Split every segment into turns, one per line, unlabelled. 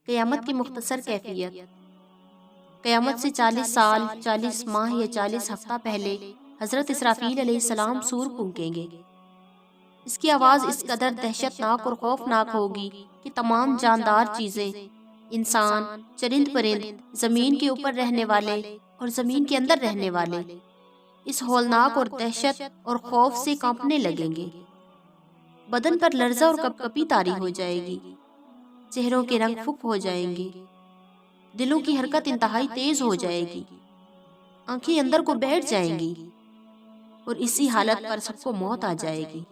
قیامت کی مختصر کیفیت۔ قیامت سے 40 سال، 40 ماہ یا 40 ہفتہ پہلے حضرت اسرافیل علیہ السلام سور پھونکیں گے۔ اس کی آواز اس قدر دہشت ناک اور خوفناک ہوگی کہ تمام جاندار چیزیں، انسان، چرند پرند، زمین کے اوپر رہنے والے اور زمین کے اندر رہنے والے اس ہولناک اور دہشت اور خوف سے کانپنے لگیں گے۔ بدن پر لرزہ اور کپکپی طاری ہو جائے گی، چہروں کے رنگ پھک ہو جائیں گے، دلوں کی حرکت انتہائی تیز ہو جائے گی، آنکھیں اندر کو بیٹھ جائیں گی، اور اسی حالت پر سب کو موت آ جائے گی۔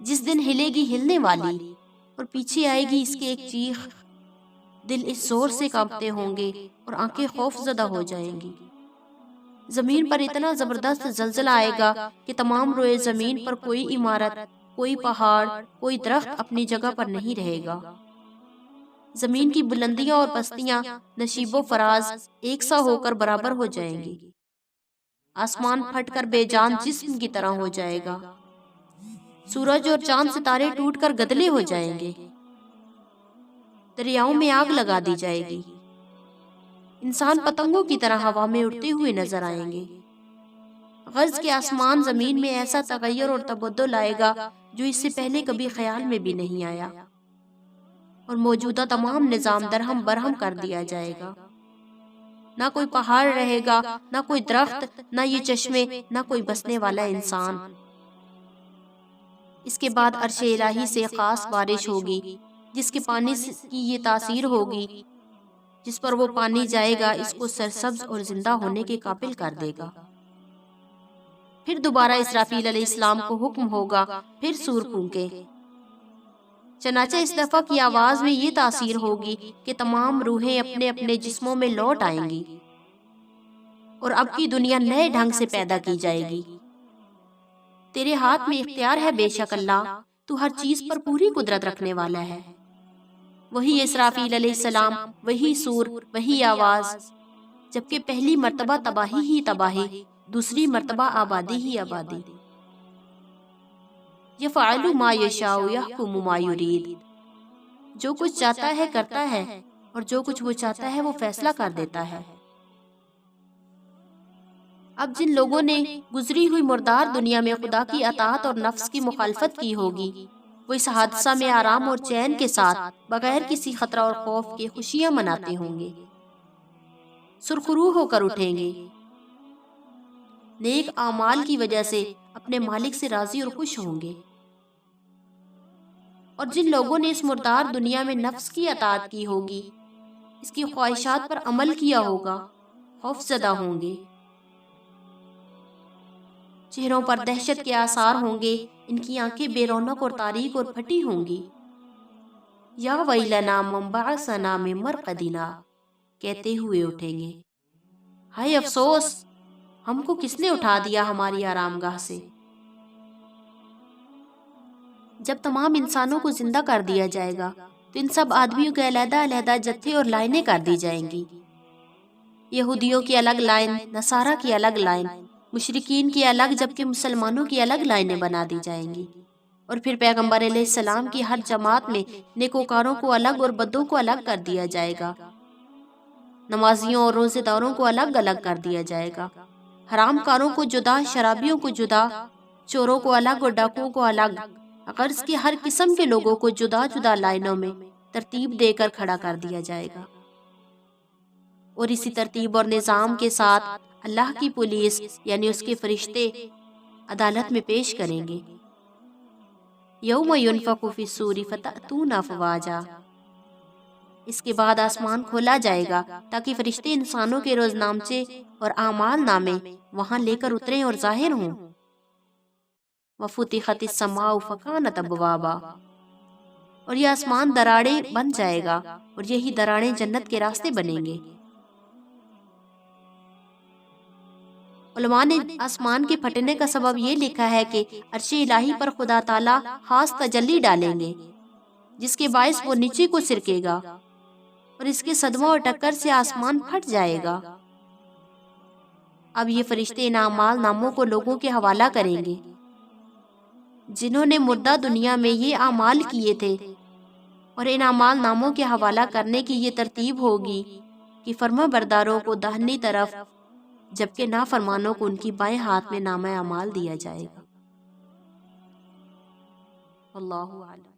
جس دن ہلے گی ہلنے والی اور پیچھے آئے گی اس کے ایک چیخ، دل اس زور سے کانپتے ہوں گے اور آنکھیں خوف زدہ ہو جائیں گی۔ زمین پر اتنا زبردست زلزلہ آئے گا کہ تمام روئے زمین پر کوئی عمارت، کوئی پہاڑ، کوئی درخت اپنی جگہ پر نہیں رہے گا۔ زمین کی بلندیاں اور پستیاں نشیب و فراز ایک سا ہو کر برابر ہو جائیں گی۔ آسمان پھٹ کر بے جان جسم کی طرح ہو جائے گا۔ سورج اور چاند ستارے ٹوٹ کر گدلے ہو جائیں گے۔ دریاؤں میں آگ لگا دی جائے گی۔ انسان پتنگوں کی طرح ہوا میں اڑتے ہوئے نظر آئیں گے۔ غرض کے آسمان زمین میں ایسا تغیر اور تبدل آئے گا جو اس سے پہلے کبھی خیال میں بھی نہیں آیا، اور موجودہ تمام نظام درہم برہم کر دیا جائے گا۔ نہ کوئی پہاڑ رہے گا، نہ کوئی درخت، نہ یہ چشمے، نہ کوئی بسنے والا انسان۔ اس کے بعد عرش الہی سے خاص بارش ہوگی، جس کے پانی کی یہ تاثیر ہوگی، جس پر وہ پانی جائے گا اس کو سرسبز اور زندہ ہونے کے قابل کر دے گا۔ پھر دوبارہ اسرافیل علیہ السلام کو حکم ہوگا، پھر سور پھونکے۔ چنانچہ اس دفعہ کی آواز میں یہ تاثیر ہوگی کہ تمام روحیں اپنے اپنے جسموں میں لوٹ آئیں گی، اور اب کی دنیا نئے ڈھنگ سے پیدا کی جائے گی۔ تیرے ہاتھ میں اختیار ہے بے شک اللہ، تو ہر چیز پر پوری قدرت رکھنے والا ہے۔ وہی اسرافیل علیہ السلام، وہی سور، وہی آواز، جبکہ پہلی مرتبہ تباہی ہی تباہی، دوسری مرتبہ آبادی ہی آبادی۔ یفعل ما یشاء یحکم ما یرید، جو کچھ چاہتا ہے کرتا ہے، اور جو کچھ وہ چاہتا ہے وہ فیصلہ کر دیتا ہے۔ اب جن لوگوں نے گزری ہوئی مردار دنیا میں خدا کی اطاعت اور نفس کی مخالفت کی ہوگی، وہ اس حادثہ میں آرام اور چین کے ساتھ بغیر کسی خطرہ اور خوف کے خوشیاں مناتے ہوں گے، سرخرو ہو کر اٹھیں گے، نیک اعمال کی وجہ سے اپنے مالک سے راضی اور خوش ہوں گے۔ اور جن لوگوں نے اس مردار دنیا میں نفس کی اطاعت کی ہوگی، اس کی خواہشات پر عمل کیا ہوگا، خوف زدہ ہوں گے، چہروں پر دہشت کے آثار ہوں گے، ان کی آنکھیں بے رونق اور تاریک اور پھٹی ہوں گی۔ یا ویلنا من بعثنا من مرقدنا، کہتے ہوئے اٹھیں گے، ہائے افسوس، ہم کو کس نے اٹھا دیا ہماری آرام گاہ سے۔ جب تمام انسانوں کو زندہ کر دیا جائے گا تو ان سب آدمیوں کے علیحدہ علیحدہ جتھے اور لائنیں کر دی جائیں گی۔ یہودیوں کی الگ لائن، نصارہ کی الگ لائن، مشرکین کی الگ، جبکہ مسلمانوں کی الگ لائنیں بنا دی جائیں گی، اور پھر پیغمبر علیہ السلام کی ہر جماعت میں نیکوکاروں کو الگ اور بدوں کو الگ کر دیا جائے گا، نمازیوں اور روزے داروں کو الگ الگ کر دیا جائے گا، حرام کاروں کو جدا، شرابیوں کو جدا، چوروں کو الگ اور ڈاکوؤں کو الگ، غرض کے ہر قسم کے لوگوں کو جدا جدا لائنوں میں ترتیب دے کر کھڑا کر دیا جائے گا، اور اسی ترتیب اور نظام کے ساتھ اللہ کی پولیس یعنی اس کے فرشتے عدالت میں پیش کریں گے۔ یوم ینفخ فی الصور فتأتون افواجا، اس کے بعد آسمان کھولا جائے گا تاکہ فرشتے انسانوں کے روزنامچے اور اعمال نامے وہاں لے کر اتریں اور ظاہر ہوں۔ وفتحت السماء فکانت ابوابا، اور یہ آسمان دراڑیں بن جائے گا، اور یہی دراڑیں جنت کے راستے بنیں گے۔ علماء نے آسمان کے پھٹنے کا سبب یہ لکھا ہے کہ عرش الہی پر خدا تعالیٰ خاص تجلی ڈالیں گے، جس کے باعث وہ نیچے کو سرکے گا، اور اس کے صدمہ اور ٹکر سے آسمان پھٹ جائے گا۔ اب یہ فرشتے ان اعمال ناموں کو لوگوں کے حوالہ کریں گے جنہوں نے مردہ دنیا میں یہ اعمال کیے تھے، اور ان اعمال ناموں کے حوالہ کرنے کی یہ ترتیب ہوگی کہ فرما برداروں کو داہنی طرف جبکہ نافرمانوں کو ان کی بائیں ہاتھ میں نامہ اعمال دیا جائے گا۔ اللہ اعلم۔